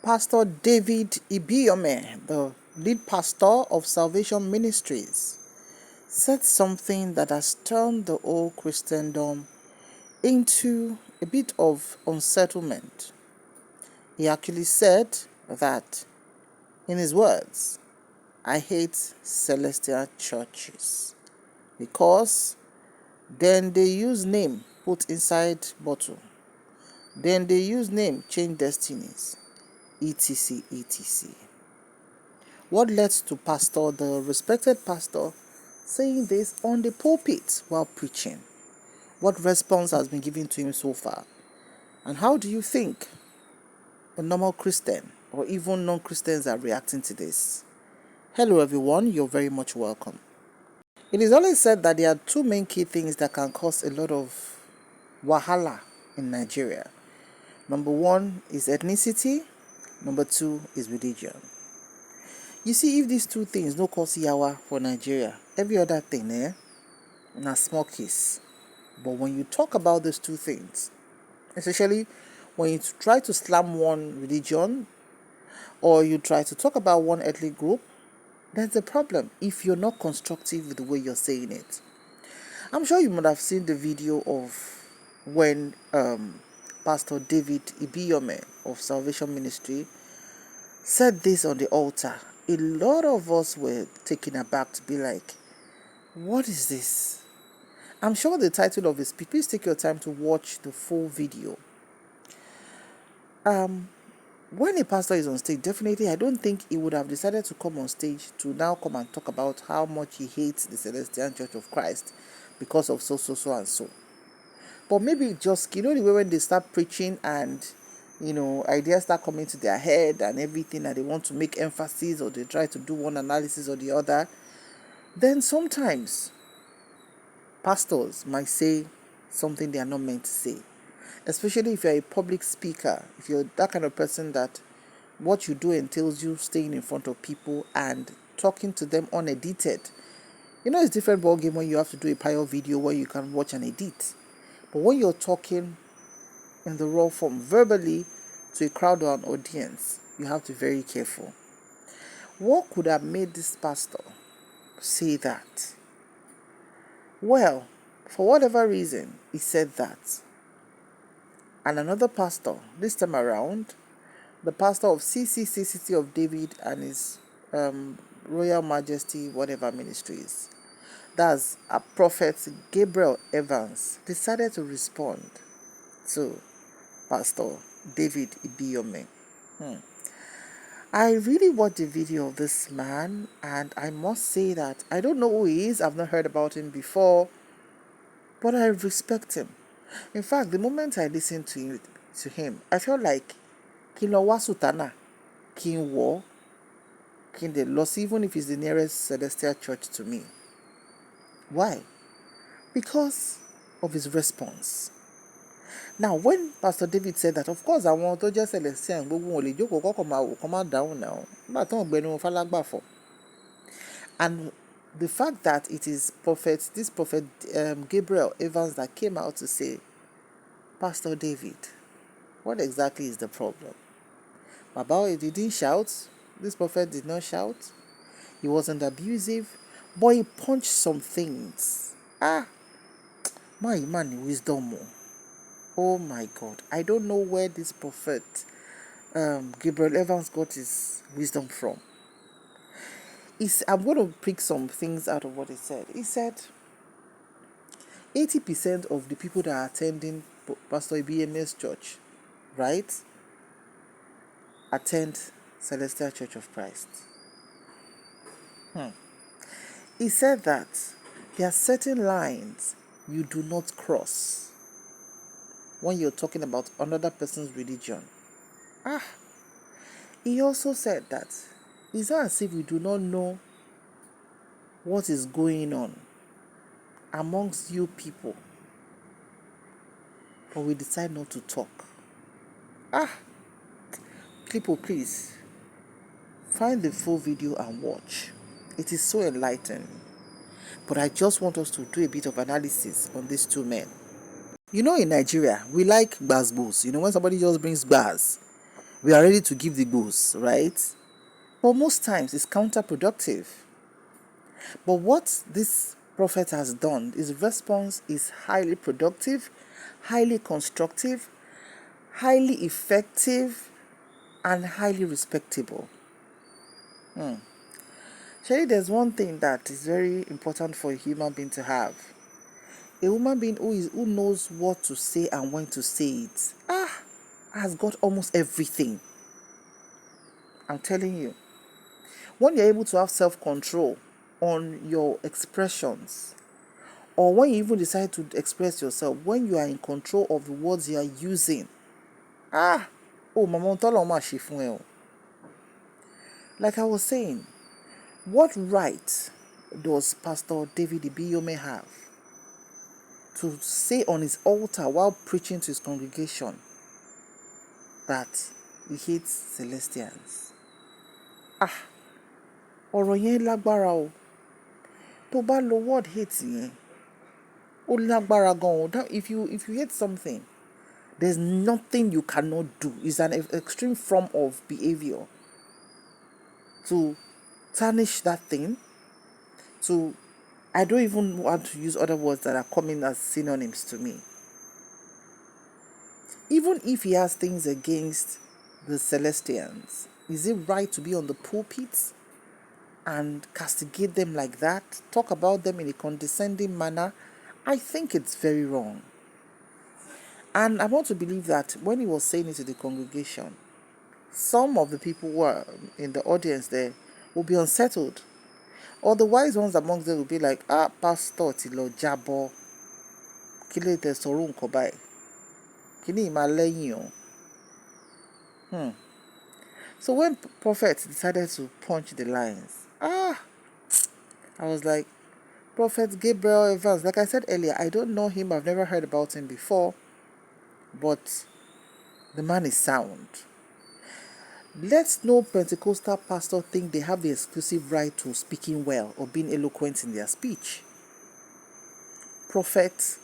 Pastor David Ibiyeomie, the lead pastor of Salvation Ministries, said something that has turned the whole Christendom into a bit of unsettlement. He actually said that, in his words, I hate celestial churches because then they use name put inside bottle. Then they use name change destinies, etc. etc. What led to the respected pastor, saying this on the pulpit while preaching? What response has been given to him so far? And how do you think a normal Christian or even non-Christians are reacting to this? Hello everyone, you're very much welcome. It is always said that there are two main key things that can cause a lot of wahala in Nigeria. Number one is ethnicity, number two is religion. You see, if these two things no cause yawa for Nigeria, every other thing na small case. But when you talk about these two things, especially when you try to slam one religion or you try to talk about one ethnic group, there's a problem if you're not constructive with the way you're saying it. I'm sure you might have seen the video of when Pastor David Ibiyeomie of Salvation Ministry said this on the altar. A lot of us were taken aback to be like, what is this? I'm sure the title of his speech, please take your time to watch the full video. When a pastor is on stage, definitely I don't think he would have decided to come on stage to now come and talk about how much he hates the Celestian Church of Christ because of so and so. But maybe just, the way when they start preaching and, ideas start coming to their head and everything, and they want to make emphasis or they try to do one analysis or the other, then sometimes pastors might say something they are not meant to say. Especially if you're a public speaker, if you're that kind of person that what you do entails you staying in front of people and talking to them unedited. It's a different ballgame when you have to do a prior video where you can watch and edit. But when you're talking in the raw form, verbally, to a crowd or an audience, you have to be very careful. What could have made this pastor say that? Well, for whatever reason, he said that. And another pastor, this time around, the pastor of CCC City of David and his Royal Majesty whatever ministries, that's a prophet Gabriel Evans, decided to respond to Pastor David Ibiyeomie. I really watched the video of this man, and I must say that I don't know who he is. I've not heard about him before, but I respect him. In fact, the moment I listened to him, I felt like Kinlowa Sutana, Kinwo, Kinde lost, even if it's the nearest celestial church to me. Why? Because of his response. Now, when Pastor David said that, of course, I want to just celestial come down now. And the fact that it is this prophet Gabriel Evans that came out to say, Pastor David, what exactly is the problem? About it, he didn't shout. This prophet did not shout. He wasn't abusive, but he punched some things. My man, wisdom. Oh my God, I don't know where this prophet Gabriel Evans got his wisdom from. I'm going to pick some things out of what he said. He said 80% of the people that are attending Pastor Ibiyeomie's church, right, attend Celestial Church of Christ. He said that there are certain lines you do not cross when you're talking about another person's religion. He also said that it's not as if we do not know what is going on amongst you people, but we decide not to talk. People, please find the full video and watch. It is so enlightening. But I just want us to do a bit of analysis on these two men. In Nigeria, we like gbas-gbos. When somebody just brings gbas, we are ready to give the goals, right? But most times it's counterproductive. But what this prophet has done, his response is highly productive, highly constructive, highly effective, and highly respectable. Surely there's one thing that is very important for a human being to have. A human being who knows what to say and when to say it. Has got almost everything. I'm telling you. When you're able to have self-control on your expressions, or when you even decide to express yourself, when you are in control of the words you are using, mama tolo ma ṣe fún ẹ o. Like I was saying, what right does Pastor David Ibiyeomie have to say on his altar while preaching to his congregation that he hates Celestians? Ọ̀rọ̀ yẹn lágbára o. Tó bá lo word hate yẹn, ó lágbára gan o. If you hate something, there's nothing you cannot do. It's an extreme form of behavior to tarnish that thing. I don't even want to use other words that are coming as synonyms to me. Even if he has things against the Celestians, is it right to be on the pulpit and castigate them like that? Talk about them in a condescending manner? I think it's very wrong. And I want to believe that when he was saying it to the congregation, some of the people who were in the audience there will be unsettled. Or the wise ones amongst them will be like, Pastor ti lọ jábọ́, kí lè tẹ sọ̀rọ̀ nǹkan báyìí, kí ni ìmọ̀ lẹ́yìn o. So when Prophet decided to punch the lines, I was like, Prophet Gabriel Evans, like I said earlier, I don't know him, I've never heard about him before, but the man is sound. Let no Pentecostal pastor think they have the exclusive right to speaking well or being eloquent in their speech. Prophet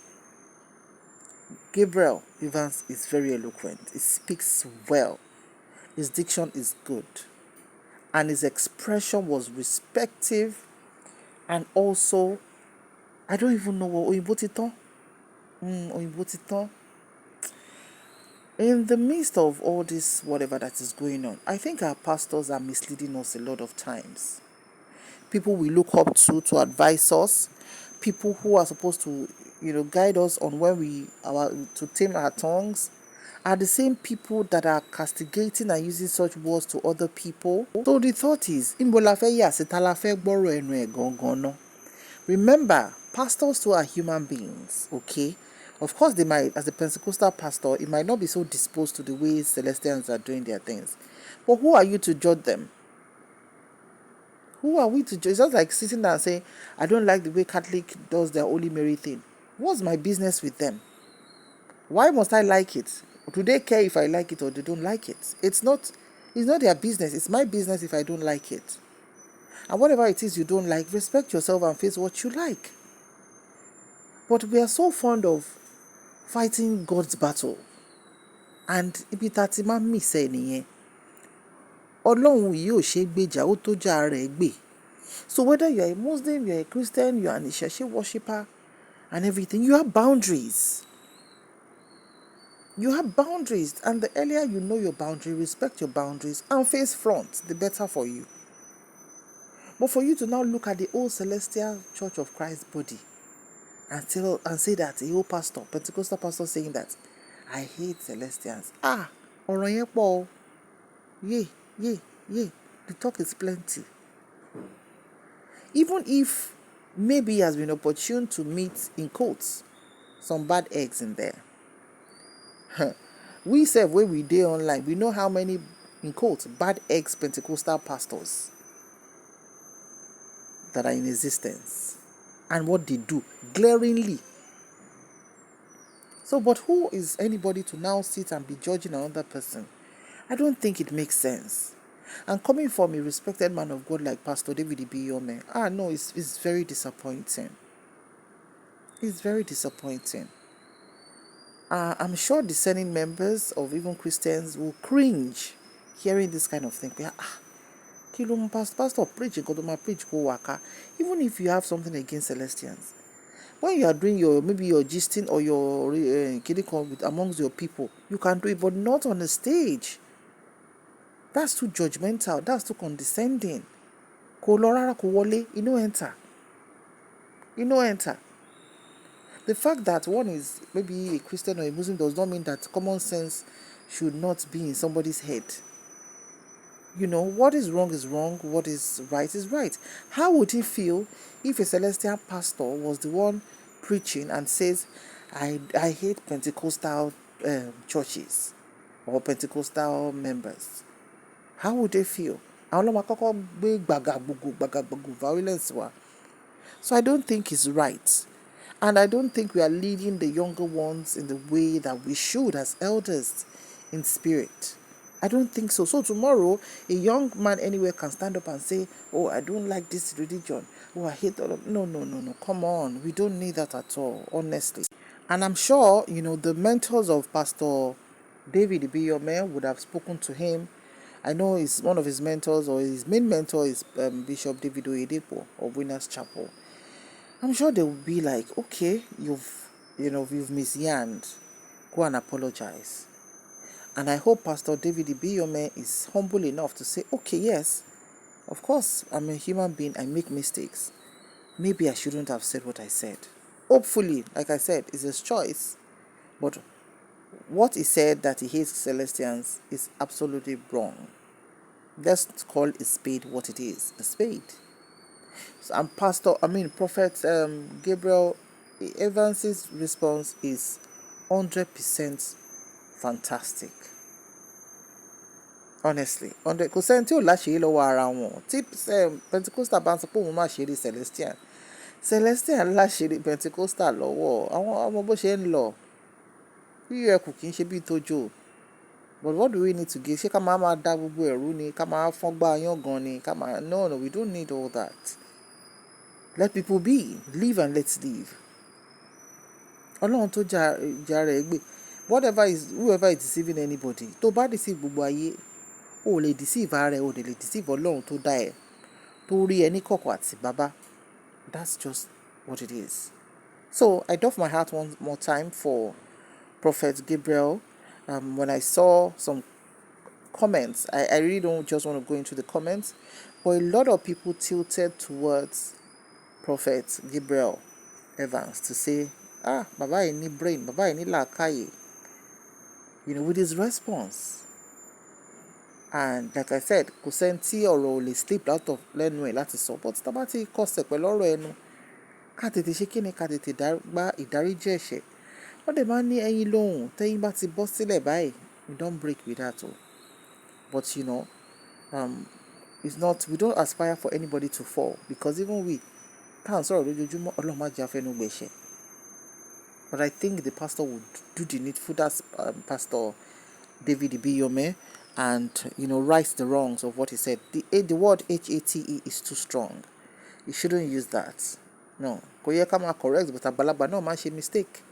Gabriel Evans is very eloquent. He speaks well. His diction is good. And his expression was respectful, and also, I don't even know what Oyinbo ti tán. In the midst of all this, whatever that is going on, I think our pastors are misleading us a lot of times. People we look up to advise us, people who are supposed to, guide us on when to tame our tongues, are the same people that are castigating and using such words to other people. So the thought is, remember, pastors too are human beings, okay? Of course, they might, as a Pentecostal pastor, it might not be so disposed to the way Celestians are doing their things. But who are you to judge them? Who are we to judge? It's just like sitting there and saying, I don't like the way Catholic does their Holy Mary thing. What's my business with them? Why must I like it? Do they care if I like it or they don't like it? It's not their business. It's my business if I don't like it. And whatever it is you don't like, respect yourself and face what you like. But we are so fond of fighting God's battle. And ibi tá ti máa ń miss ẹ nìyẹn. Ọlọ́run yìí ò ṣe gbèjà, ó tó jà rẹ̀ gbè. So whether you are a Muslim, you are a Christian, you are an Isheshe worshipper and everything, you have boundaries. You have boundaries, and the earlier you know your boundary, respect your boundaries, and face front, the better for you. But for you to now look at the old Celestial Church of Christ body and say that a whole pastor, Pentecostal pastor saying that, I hate Celestians. Ọ̀rọ̀ yẹn pọ̀ o. The talk is plenty. Even if maybe he has been opportune to meet, in quotes, some bad eggs in there. We say when we dey online, we know how many, in quotes, bad eggs Pentecostal pastors that are in existence and what they do glaringly. So, but who is anybody to now sit and be judging another person? I don't think it makes sense. And coming from a respected man of God like Pastor David Ibiyeomie, no, it's very disappointing. It's very disappointing. I'm sure discerning members of even Christians will cringe hearing this kind of thing. Kí ló mú pastor preach nǹkan tó máa preach kó waka, even if you have something against Celestians. When you are doing maybe your gisting or your kidding with amongst your people, you can do it, but not on the stage. That's too judgmental. That's too condescending. Kò lọ rárá, kò wọlé, enter. Enter. The fact that one is maybe a Christian or a Muslim does not mean that common sense should not be in somebody's head. What is wrong, what is right. How would he feel if a celestial pastor was the one preaching and says, I hate Pentecostal churches or Pentecostal members? How would they feel? Violence. So I don't think it's right. And I don't think we are leading the younger ones in the way that we should as elders in spirit. I don't think so. So tomorrow, a young man anywhere can stand up and say, oh, I don't like this religion. Oh, I hate all of... No. Come on. We don't need that at all, honestly. And I'm sure, the mentors of Pastor David Ibiyeomie would have spoken to him. I know he's one of his mentors, or his main mentor is Bishop David Oyedepo of Winners Chapel. I'm sure they will be like, okay, you've misyaned. Go and apologize. And I hope Pastor David Ibiyeomie is humble enough to say, okay, yes, of course, I'm a human being. I make mistakes. Maybe I shouldn't have said what I said. Hopefully, like I said, it's his choice. But what he said, that he hates Celestians, is absolutely wrong. Let's call a spade what it is, a spade. And Prophet Gabriel Evans's response is 100% fantastic. Honestly, 100%. Kò sẹ́ni tí ò láṣìírí lọ́wọ́ ara wọn. Tí Pentecostal bá ń sọ pé òun má ṣeré Celestian láṣìírí Pentecostal lọ́wọ́. Àwọn ọmọ bó ṣe ń lọ. Yíyọ ẹkù kì í ṣe bíi tójó. But what do we need to give? Ṣé ká máa dá gbogbo ẹ̀rú ni? Ká máa fọ́n gbá yán gan ni? No, we don't need all that. Let people be. Live and let's live. Ọlọ́run tó jà rẹ̀ gbé. Whoever is deceiving anybody, tó bá deceive gbogbo ayé, o lè deceive ara ẹ, o lè deceive Ọlọ́run tó dá ẹ, tó rí ẹ ní kọ̀kọ̀ àti bàbá. That's just what it is. So I doff my hat one more time for Prophet Gabriel. When I saw some comments, I really don't just want to go into the comments, but a lot of people tilted towards Prophet Gabriel Evans to say, bàbá yìí ní brain, bàbá yìí ní làákàyè, with his response. And like I said, kò sẹ́ni tí ọ̀rọ̀ ò lè slip out of lẹ́nu ẹ̀ láti sọ, but tá bá ti kọsẹ̀ pẹ̀lú ọ̀rọ̀ ẹnu, ká tètè ṣe kíni, ká tètè gba ìdáríjì ẹ̀ṣẹ̀. Wọ́n dẹ̀ máa ń ní ẹyin lóhùn, tẹ́yin bá ti bọ́ sílẹ̀ báyìí, we don't break with that. But it's not, we don't aspire for anybody to fall, because even we can't sọ̀rọ̀ lójoojúmọ́, Ọlọ́run má jẹ́ afẹ́nu gbẹ̀ṣẹ̀. But I think the pastor would do the needful. That's Pastor David Ibiyeomie, and right the wrongs of what he said. The word h0t is too strong. You shouldn't use that. No. Kò yẹ ká máa correct, but àgbàlagbà náà máa ṣe mistake.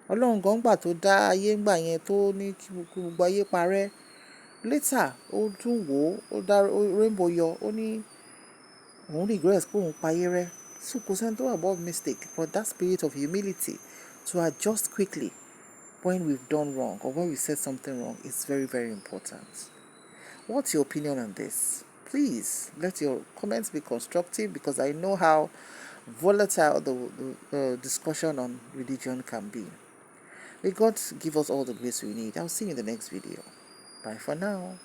Ọlọ́run gan gbà tó dá ayé ńgbà yẹn tó ní kí gbogbo ayé parẹ́. Later, ó tún wò ó dá rainbow yọ, ó ní òun regrets pé òun payé rẹ́. So kò sẹ́ni tó above mistake, but that spirit of humility to adjust quickly when we've done wrong or when we said something wrong is very, very important. What's your opinion on this? Please let your comments be constructive, because I know how volatile the discussion on religion can be. May God give us all the grace we need. I'll see you in the next video. Bye for now.